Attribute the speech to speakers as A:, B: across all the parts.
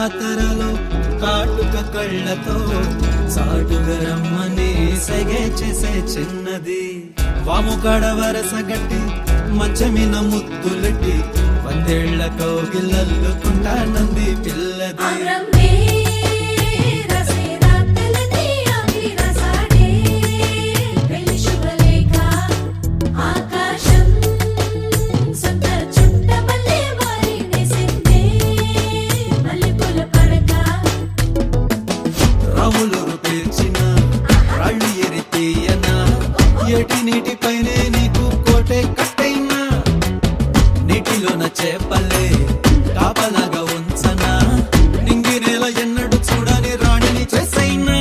A: జాతరలో కాటుక కళ్ళతో సాటుగా రమ్మని సగే చేసే చిన్నది వాము కాడ వరస గట్టి మంచమిన ముద్దులెట్టి వందేళ్ల కౌగిలల్లుకుంటానంది పిల్లది ఏటి నీటిపైనే నీకు కోటే కట్టైనా నీటిలోన చేపలే కాపలాగా ఉంచనా నింగి నేల ఎన్నడు చూడని రాణిని చేసైనా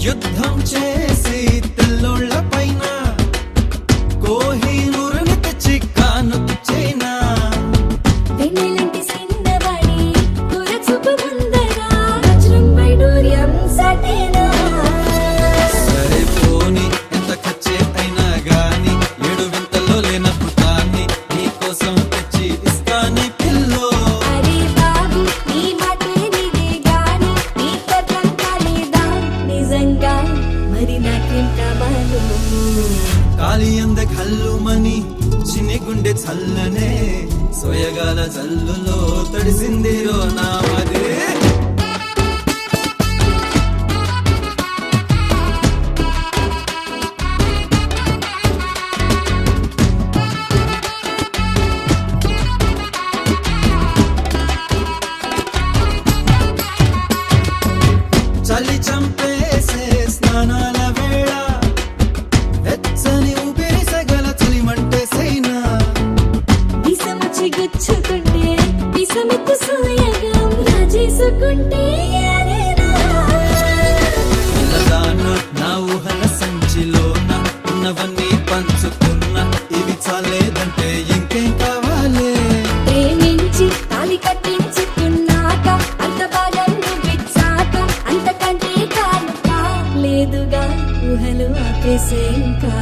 A: యుద్ధం చేసి తెల్లోళ్ళ పైన కోహినూరుని తెచ్చి కానుకు చైనా సరే పోని ఎంత ఖర్చే అయినా గాని 7 వింతల్లో లేన భూతాన్ని నీ కోసం తెచ్చి ఇస్తానే పిల్లో కాలి అంద కల్లుమని చిన్ని గుండె చల్లనే సోయగాల జల్లులో తడిసిందిరో నామదే చలి చంపేసే స్నానాల వేళ వెచ్చని ఊపిరి సగల చలిమంటే సైనా
B: గుచ్చుకుంటే విసమెత్తు సూయగం రాజేసుకుంటే
A: నా ఊహల సంచిలోన ఉన్నవన్నీ పంచుకున్న ఇవి చాలేదంటే ఇంకేం కావాలి
B: ప్రేమించి తాళి కట్టించుకున్నాక అంత బాగా నువ్విచ్చాక అంతకంటే కానుక లేదుగా ఊహలు ఆపేసే ఇంకా